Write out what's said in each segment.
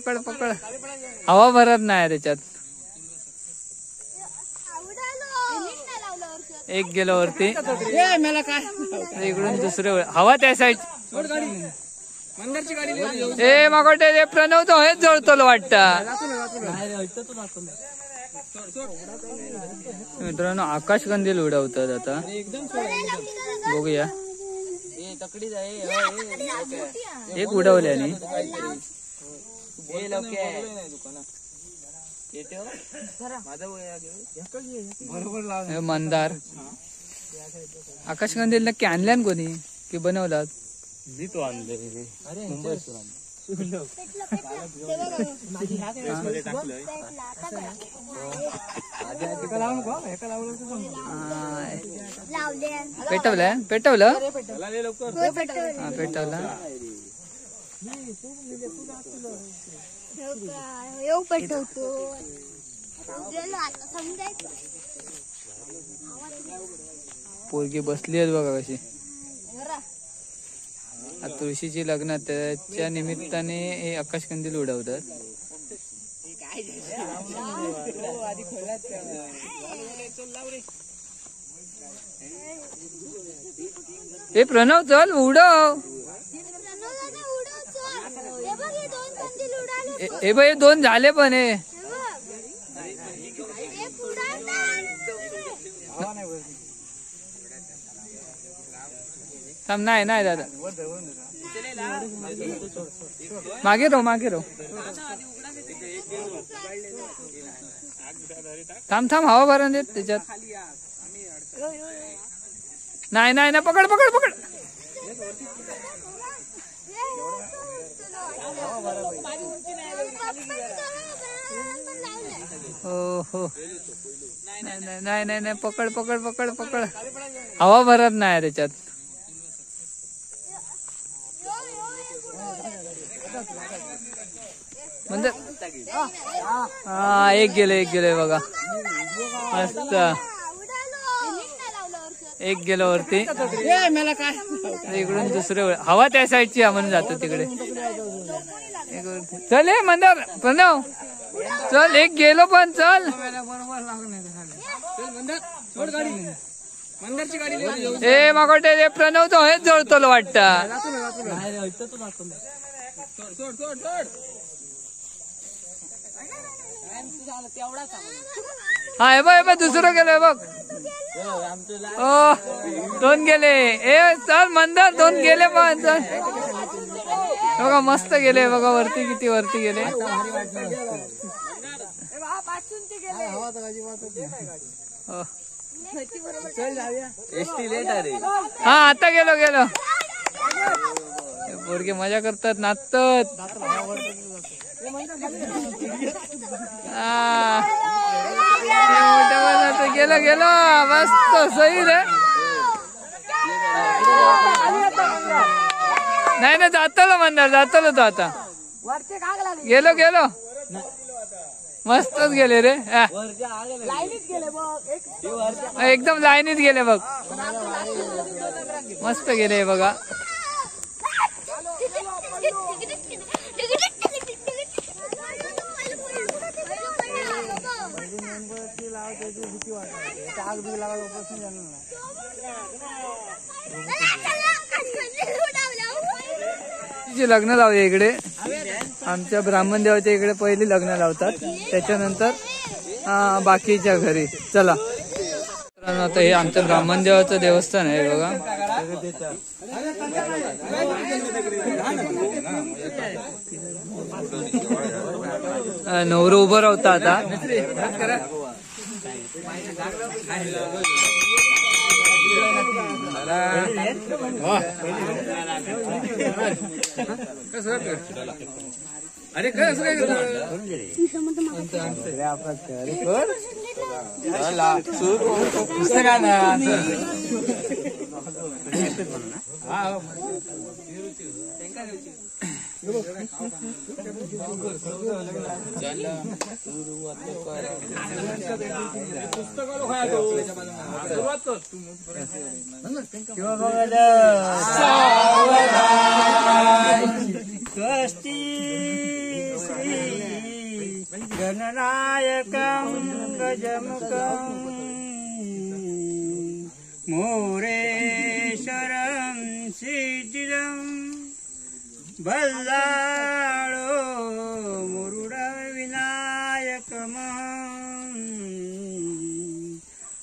पकड पकड. हवा भरत नाही त्याच्यात. एक गेलो वरती. इकडून दुसरे हवा त्या साईड. ए मागोटे प्रणव तो हेच जळतो वाटतं. मित्रांनो आकाशकंदील उडवतात आता. बघूया एक उडवल्याने. मंदार आकाशकंदील नक्की आणल्यान कोणी की बनवलात? मी तो आणले मुंबईतून आणले. पेटवलं पेटवलं पेटवलं. पोरगी बसली आहेत बघा कशी. तुळशीची लग्न त्याच्या निमित्ताने हे आकाशकंदील उडवतात. हे प्रणव चल उडव. हे बाई दोन झाले पण हे. थांब नाही नाही दादा मागे राहू मागे राहू. थांब थांब हवा भरून देत त्याच्यात. नाही नाही ना पकड पकड पकड. हो हो नाही नाही नाही नाही पकड पकड पकड पकड. हवा भरत नाही त्याच्यात. म्हणजे हा एक गेले बघा. मस्त एक गेलो वरती. इकडून दुसरे हवा त्या साईडची म्हणून जातो तिकडे. चल हे मंदार प्रणव चल. एक गेलो पण चल. ए मागोटे प्रणव तो हेच जळतो वाटतं. हा हे बघ दुसरं गेलं बघ. ओ दोन गेले. ए चल मंदार दोन गेले पण चल. बघा मस्त गेले बघा वरती. किती वरती गेले. हा आता गेलो गेलो. पोरगे मजा करतात नाचतात. गेलो गेलो मस्त सही रे. नाही ना जातलो मंदार जातलो तो आता. गेलो गेलो मस्तच गेले रे. एकदम लाईनीत गेले बघ. मस्त गेले बघा. लग्न लावूया इकडे. आमच्या ब्राह्मण देवाच्या इकडे पहिली लग्न लावतात. त्याच्यानंतर बाकीच्या घरी. चला आता हे आमचं ब्राह्मण देवाचं देवस्थान आहे बघा. नवरं उभं राहता आता. अरे काय असं काय कष्टी गणनायकं गजमुखं मोरेश्वरं सिद्धिदं बल्लाळो मुरुड विनायकमं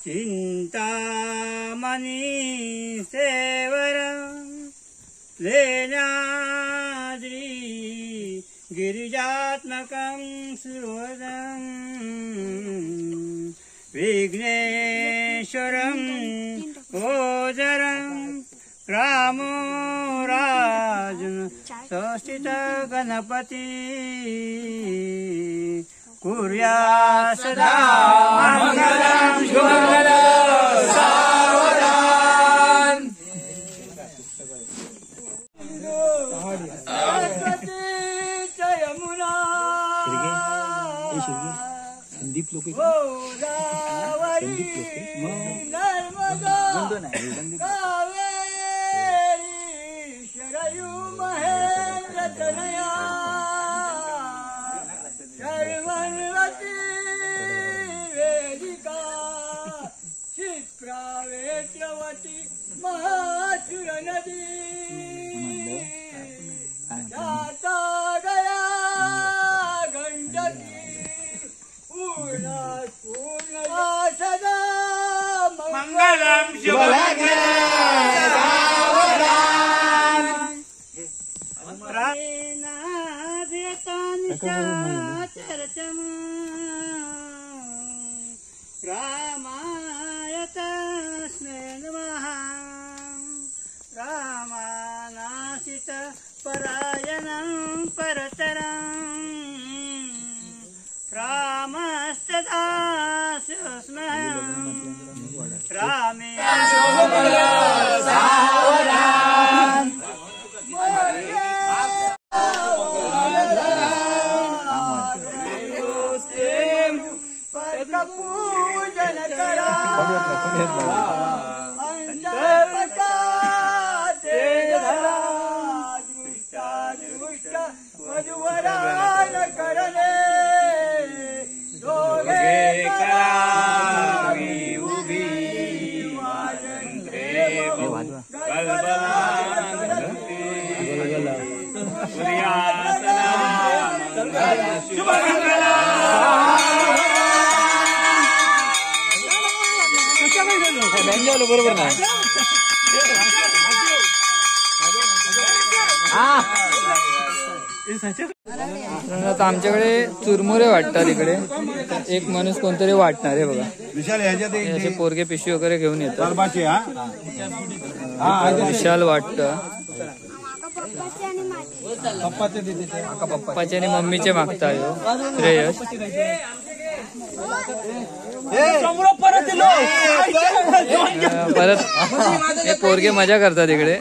चिंतामणि सेवरं लेण्याद्री गिरिजात्मकं सुरवरं विघ्नेश्वरं ओजरं रामो राजन् संस्थित गणपति कुर्या सदा मंगलं शुभमंगलं सावधान। संदीप लोक शरयू महेंद्र तनया शर्मन्वती वेदिका क्षिप्रावेत्रवती महाचुर नदी जाता गया गंडकी पूर्ण सदा मंगलम चरचम रामायत स्नेह रामानासित परायणं परतरं रामस्तदास्यस्मः रामे पूजन करा दृष्ट मधुवरान करणे दोघे करावी उभी वाजंत्रे बरोबर ना आता आमच्याकडे चुरमुरे वाटतात इकडे. एक माणूस कोणतरी वाटणार आहे बघा. असे पोरगे पिशवी वगैरे घेऊन येतात. विशाल वाटत पप्पाचे आणि मम्मीचे मागताय श्रेयस. परत हे पोरगे मजा करतात इकडे.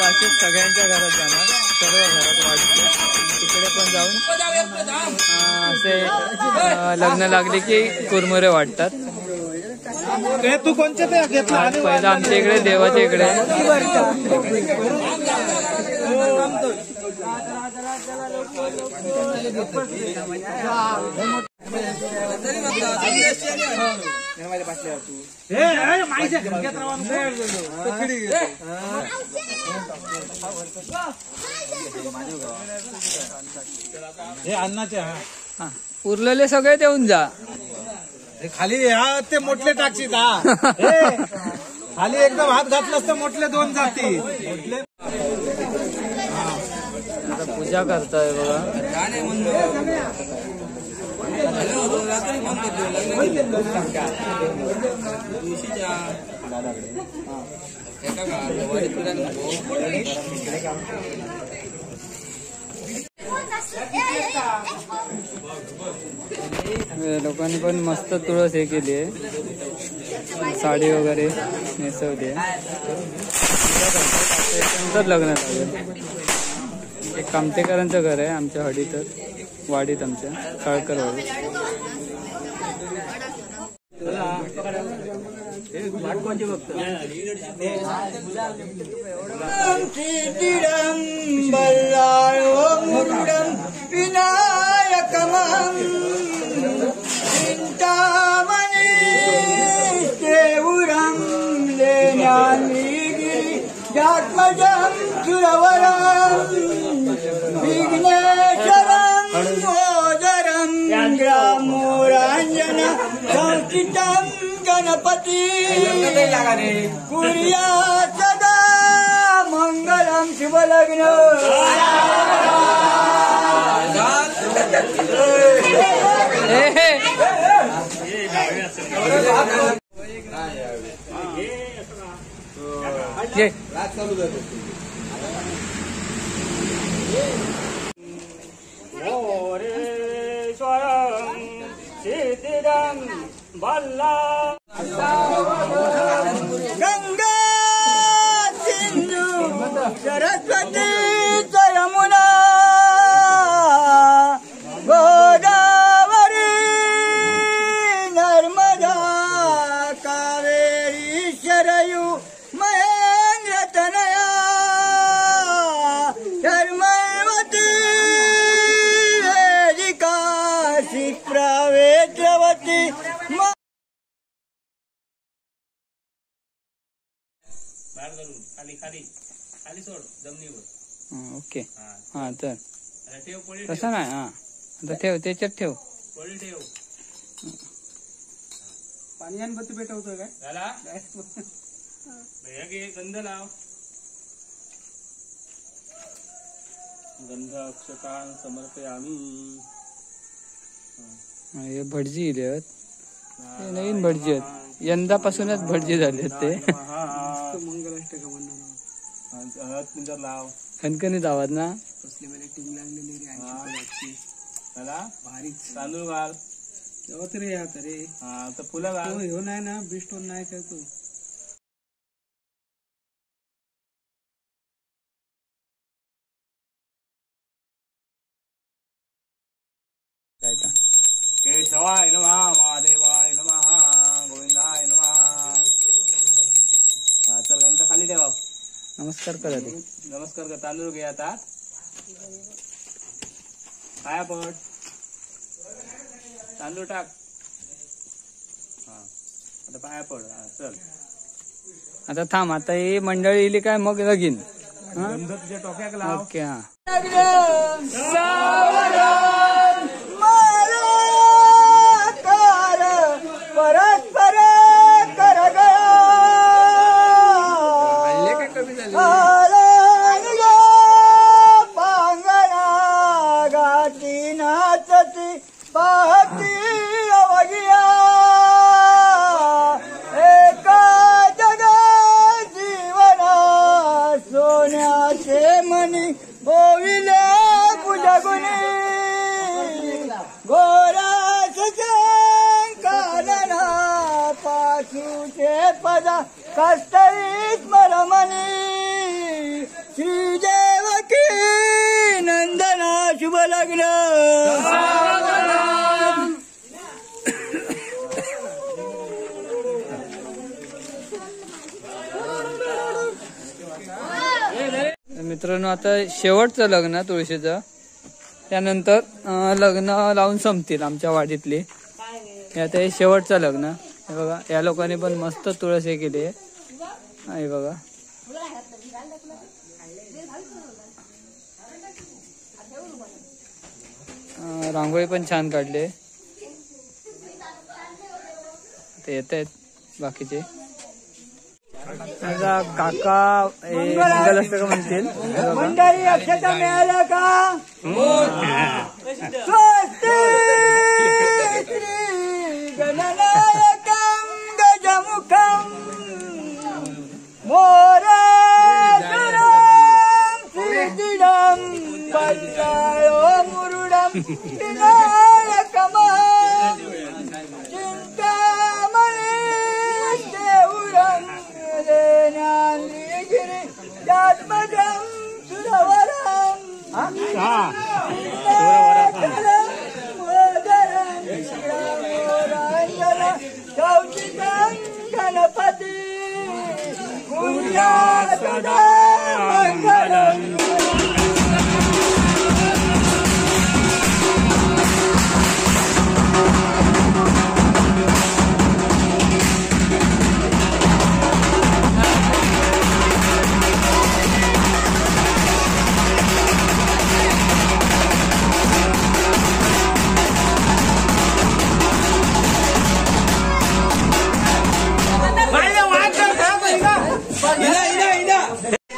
असेच सगळ्यांच्या घरात जाणार, सर्व घरात वाटते तिकडे पण जाऊन असे लग्न लागले की कुरमुरे वाटतात. तू कोणचे ते घेतला? पहिला आमच्या इकडे देवाच्या इकडे अन्नाचे उरलेले सगळे देऊन जा. खाली हा ते मोठले टाकशीत. खाली एकदम हात घातलास तर मोठले दोन जाती. आता पूजा करताय बघा. लोकांनी पण मस्त तुळस हे केली आहे, साडी वगैरे नेसवली आहे. नंतर लग्न झालं. एक कामतेकरांचं घर आहे आमच्या हडीत वाडीत, आमच्या काळकर वाडीत. सिद्धिरं बल्लाळोमुरुडं विनायकमं चिन्तामणि देवुरं लेण्यागिरि जात्मजं सुरवरं विघ्नेश्वरं मोदरं ग्रामोराञ्जन संस्थितं गणपति कुर्या सदा मंगलम शुभलग्न मोरेश्वरं सिद्धिरं बल्ला गंगा सिंधु सरस्वती यमुना गोदावरी नर्मदा कावेरी शरयू महेंद्र तनया धर्मवती वेदिका शिप्रा वेत्रवती खाली सोड जमिनीवर. ओके हा तर तसं नाही हा आता ठेव त्याच्यात ठेव पळी ठेव. पाणी आणि बत्ती पेटवतोय काय झाला घे गंध लाव. गंध अक्षतां समर्पयामी. हे भटजी इले नवीन भटजी आहेत यंदापासूनच भटजी झालेत ते मंगलाष्टक म्हणणार हळद पिंजर लाव. खणखणीत आवाज ना कसली मला टीम लागलेली रे झाला भारीच तांदूळ घाल. तेव्हा तरी या तरी हा तर फुलं घाल. हो नाही ना बिस्टोन नाही काय तू केशवाय नमः महादेवाय नमः गोविंदाय नमः. हा चल गंध खाली ठेवा. नमस्कार करा ते नमस्कार कर. तांदूळ घे आता पाया पड. तांदूळ टाक. हा आता पाया पड. हा चल आता थांब आता ही मंडळी इली काय मग लगीन हा गंध तुझ्या टोक्याक लाव. ओके हा परस्पर कर पांगरा गाती नाचती पाहती अवघिया एका जगा जीवना सोन्याचे मनी होविले पूजगुनी गोराचे कानना पासूचे पदा कस्तरीत मरमणी श्रीदेवकी नंदना शुभ लग्न मित्रांनो आता शेवटचं लग्न तुळशीचं त्यानंतर लग्न लावून संपतील आमच्या वाडीतली. आता हे शेवटचं लग्न हे बघा या लोकांनी पण मस्त तुळस हे केली आहे बघा. रांगोळी पण छान काढले. ते येत आहेत बाकीचे माझा काका मंगल असतं का म्हणतील मंडळी अक्षता मिळाल्या का स्वस्ति श्री गणनायकं गजमुखं मोरेश्वरं सिद्धिरं बल्लाळोमुरुडं विनायकमं चिन्तामणि देवुरं लेण्यागिरि जात्मजं सुरवरं मोदरं ग्रामोराञ्जन संस्थितं गणपति कुर्या सदा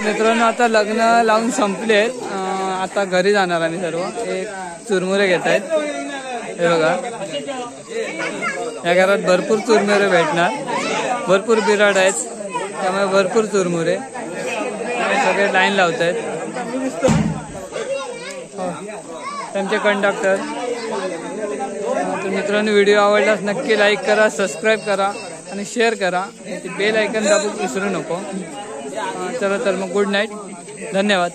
मित्रांनो आता लग्न लावून संपले आता घरी जाणार आम्ही सर्व. एक चुरमुरे घेत आहेत हे बघा. या घरात भरपूर चुरमुरे भेटणार, भरपूर बिराड आहेत त्यामुळे भरपूर चुरमुरे सगळे लाईन लावत आहेत. त्यांचे कंडक्टर. तर मित्रांनो व्हिडिओ आवडल्यास नक्की लाईक करा, सबस्क्राईब करा आणि शेअर करा. बेल आयकॉन दाबून विसरू नको. चला तर मग गुड नाईट, धन्यवाद.